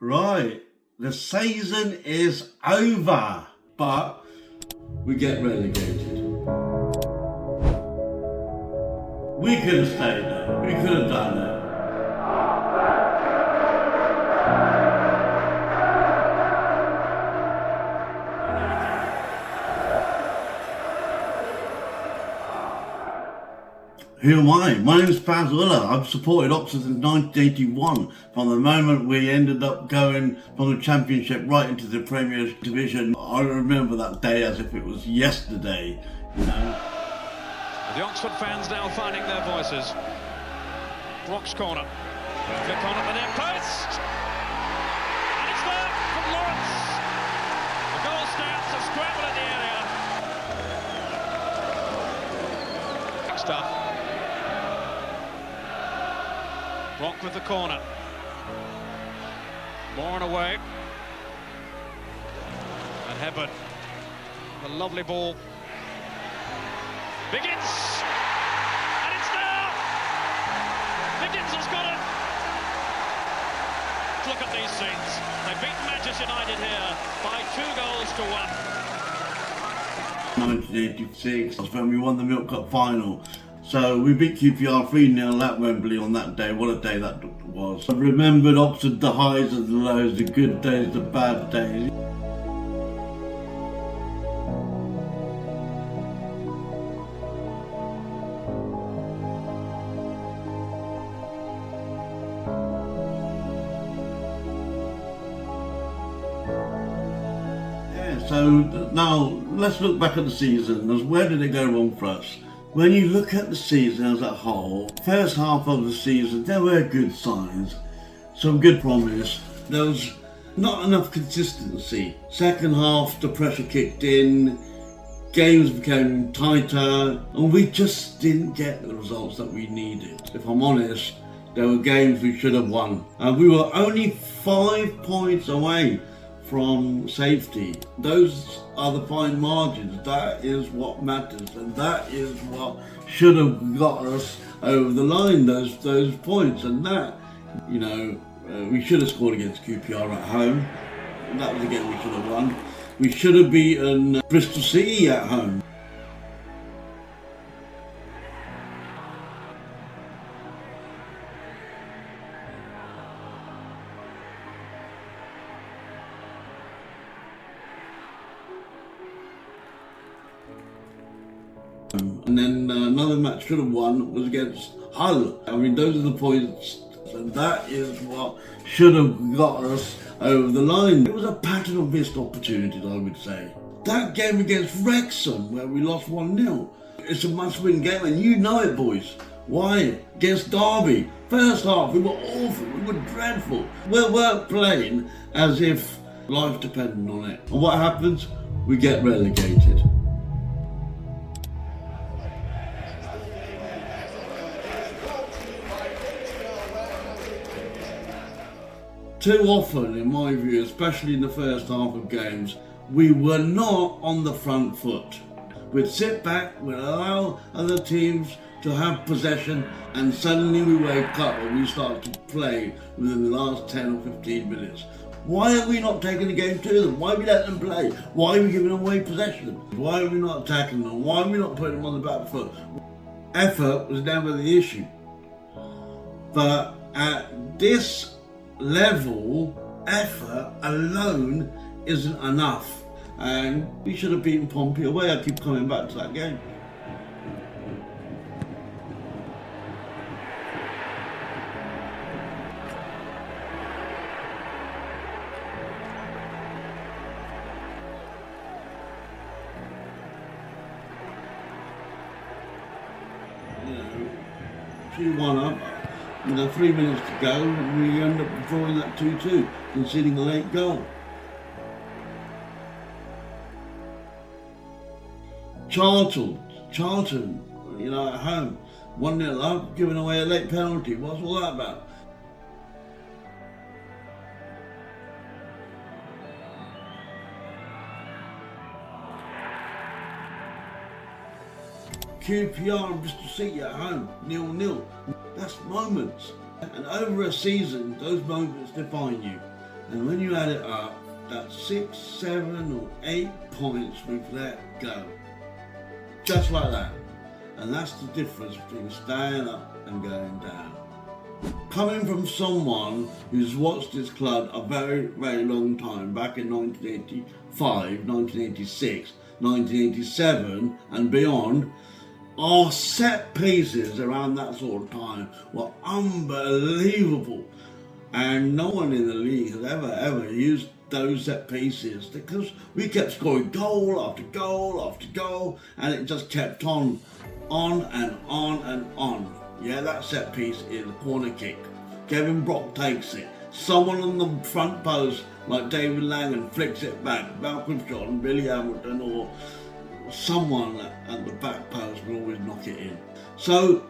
Right, the season is over, but we get relegated. We could have stayed there. We could have done it. Who am I? My name is Faz Ullah. I've supported Oxford since 1981. From the moment we ended up going from the Championship right into the Premier Division, I remember that day as if it was yesterday, you know. The Oxford fans now finding their voices. Brock's corner. Flick on at the near post. And it's there from Lawrence. The goal stands a scramble in the area. Good stuff. Brock with the corner. Lauren away. And Hebert. A lovely ball. Biggins! And it's there! Biggins has got it! Look at these scenes. They beat Manchester United here by 2 goals to 1. 1986, that's when we won the Milk Cup final. So we beat QPR 3-0 at Wembley on that day. What a day that was. I remembered Oxford, the highs and the lows, the good days, the bad days. Yeah, so now let's look back at the season. Where did it go wrong for us? When you look at the season as a whole, first half of the season, there were good signs, some good promise. There was not enough consistency. Second half, the pressure kicked in, games became tighter, and we just didn't get the results that we needed. If I'm honest, there were games we should have won. And we were only 5 points away from safety. Those are the fine margins. That is what matters, and that is what should have got us over the line, those points. And that, you know, we should have scored against QPR at home. That was a game we should have won. We should have beaten Bristol City at home. And then another match should have won was against Hull. I mean, those are the points, and that is what should have got us over the line. It was a pattern of missed opportunities, I would say. That game against Wrexham, where we lost 1-0, it's a must-win game, and you know it, boys. Why? Against Derby, first half, we were awful, we were dreadful. We weren't playing as if life depended on it. And what happens? We get relegated. Too often, in my view, especially in the first half of games, we were not on the front foot. We'd sit back, we'd allow other teams to have possession, and suddenly we wake up and we start to play within the last 10 or 15 minutes. Why are we not taking the game to them? Why are we letting them play? Why are we giving away possession? Why are we not attacking them? Why are we not putting them on the back foot? Effort was never the issue. But at this level, effort alone isn't enough, and we should have beaten Pompey away. I keep coming back to that game. You know, 2-1 up. 3 minutes to go, and we end up drawing that 2-2, conceding a late goal. Charlton, you know, at home, 1-0 up, giving away a late penalty. What's all that about? QPR and Bristol City at home, 0-0. That's moments. And over a season, those moments define you. And when you add it up, that's 6, 7 or 8 points we've let go. Just like that. And that's the difference between staying up and going down. Coming from someone who's watched this club a very, very long time, back in 1985, 1986, 1987 and beyond, our set pieces around that sort of time were unbelievable. And no one in the league has ever used those set pieces, because we kept scoring goal after goal after goal, and it just kept on and on and on. Yeah, that set piece is a corner kick. Kevin Brock takes it. Someone on the front post, like David Langan, flicks it back. Malcolm John, Billy Hamilton, or someone at the back post will always knock it in. So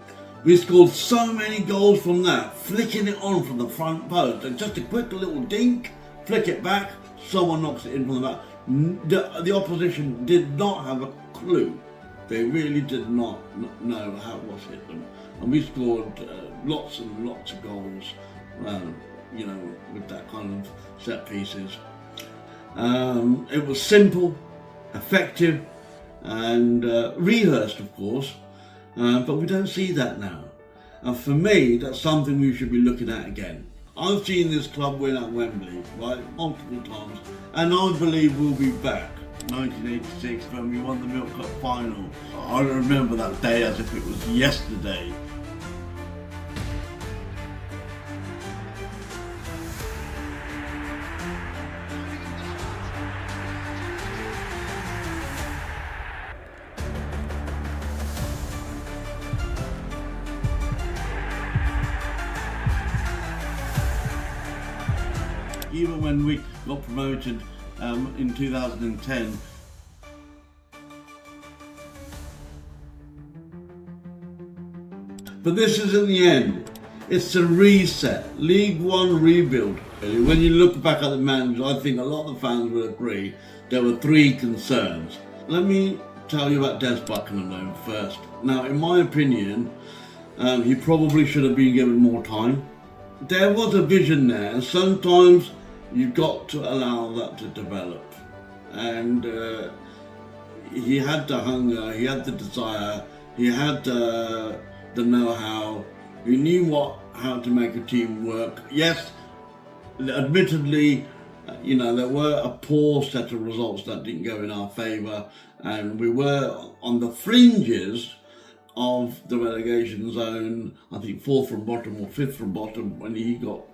we scored so many goals from that, flicking it on from the front post. And just a quick little dink, flick it back, someone knocks it in from the back. The opposition did not have a clue. They really did not know how it was hit them. And we scored lots and lots of goals, with that kind of set pieces. It was simple, effective, and rehearsed, of course, but we don't see that now. And for me, that's something we should be looking at again. I've seen this club win at Wembley, right, multiple times, and I believe we'll be back. 1986, when we won the Milk Cup final. I remember that day as if it was yesterday. Even when we got promoted in 2010, but this isn't the end. It's a reset, League One rebuild. When you look back at the manager, I think a lot of the fans will agree there were 3 concerns. Let me tell you about Des Buckingham first. Now, in my opinion, he probably should have been given more time. There was a vision there, and sometimes you've got to allow that to develop. And he had the hunger, he had the desire, he had the know-how, he knew how to make a team work. Yes, admittedly, there were a poor set of results that didn't go in our favour, and we were on the fringes of the relegation zone, I think 4th from bottom or 5th from bottom when he got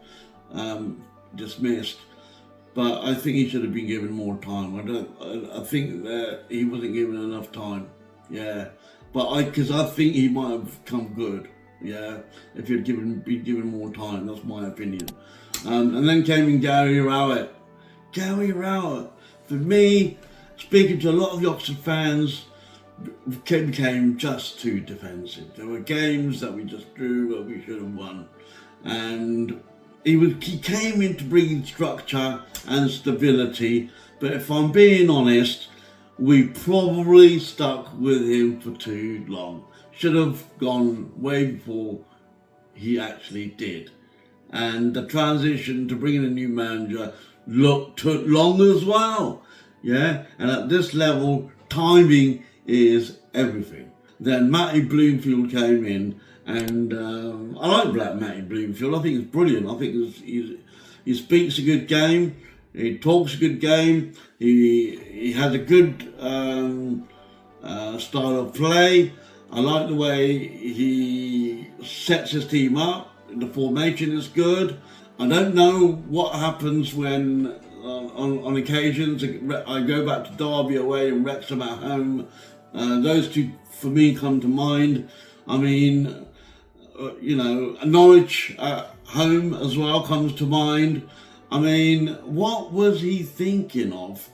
dismissed. But I think he should have been given more time. I think that he wasn't given enough time. Yeah, because I think he might have come good. Yeah, if he'd been given more time, that's my opinion. And then came in Gary Rowett. Gary Rowett, for me, speaking to a lot of the Oxford fans, became just too defensive. There were games that we just drew that we should have won, and he came in to bring structure and stability. But if I'm being honest, we probably stuck with him for too long. Should have gone way before he actually did. And the transition to bringing a new manager took long as well. Yeah, and at this level, timing is everything. Then Matty Bloomfield came in, and I like Black Matty Bloomfield. I think he's brilliant. I think he speaks a good game, he talks a good game, he has a good style of play. I like the way he sets his team up. The formation is good. I don't know what happens when on occasions I go back to Derby away and Wrexham at home. Those two for me come to mind. I mean, Norwich at home as well comes to mind. I mean, what was he thinking of,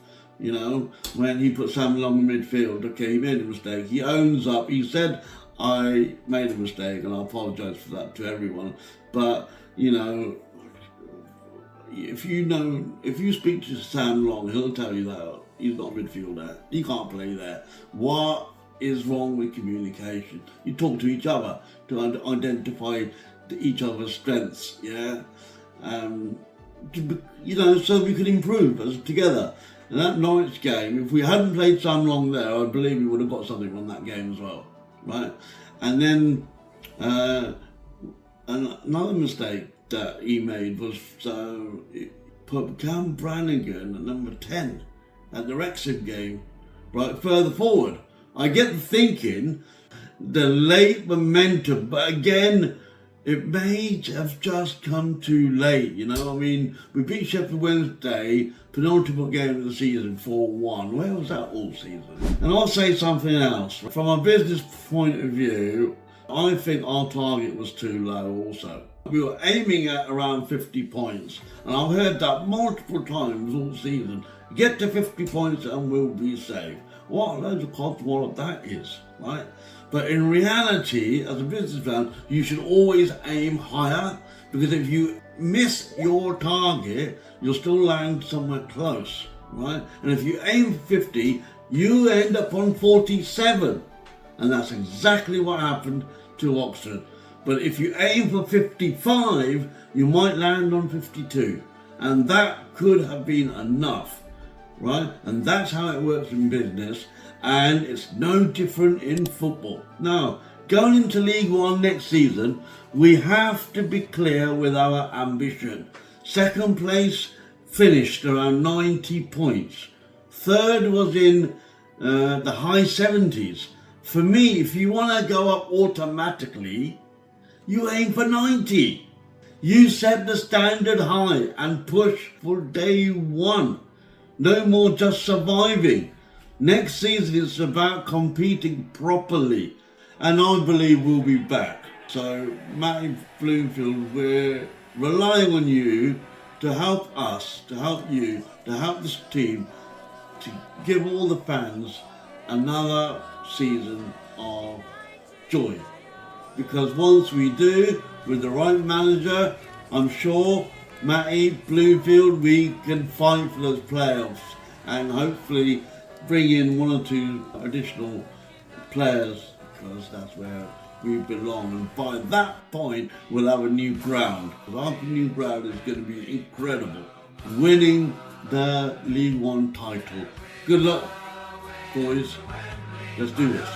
when he put Sam Long in midfield? Okay, he made a mistake. He owns up. He said, I made a mistake, and I apologise for that to everyone. But, if you speak to Sam Long, he'll tell you that he's not a midfielder. He can't play there. What is wrong with communication? You talk to each other to identify each other's strengths, yeah? so we could improve as together. And that Norwich game, if we hadn't played Sam Long there, I believe we would have got something from that game as well, right? And then another mistake that he made was put Cam Brannigan at number 10 at the Wrexham game, right, further forward. I get thinking the late momentum, but again, it may have just come too late, you know. I mean, we beat Sheffield Wednesday, penultimate game of the season, 4-1. Where was that all season? And I'll say something else. From a business point of view, I think our target was too low also. We were aiming at around 50 points, and I've heard that multiple times all season. Get to 50 points and we'll be safe. What a load of codswallop that is, right? But in reality, as a businessman, you should always aim higher, because if you miss your target, you'll still land somewhere close, right? And if you aim for 50, you end up on 47. And that's exactly what happened to Oxford. But if you aim for 55, you might land on 52. And that could have been enough, right? And that's how it works in business. And it's no different in football. Now, going into League One next season, we have to be clear with our ambition. Second place finished around 90 points. Third was in the high 70s. For me, if you want to go up automatically, you aim for 90. You set the standard high and push for day one. No more just surviving. Next season it's about competing properly, and I believe we'll be back. So, Matty Bloomfield, we're relying on you to help us, to help you, to help this team, to give all the fans another season of joy. Because once we do, with the right manager, I'm sure, Matty Bloomfield, we can fight for those playoffs and hopefully bring in one or two additional players, because that's where we belong. And by that point, we'll have a new ground. Our new ground is going to be incredible. Winning the League One title. Good luck, boys. Let's do this.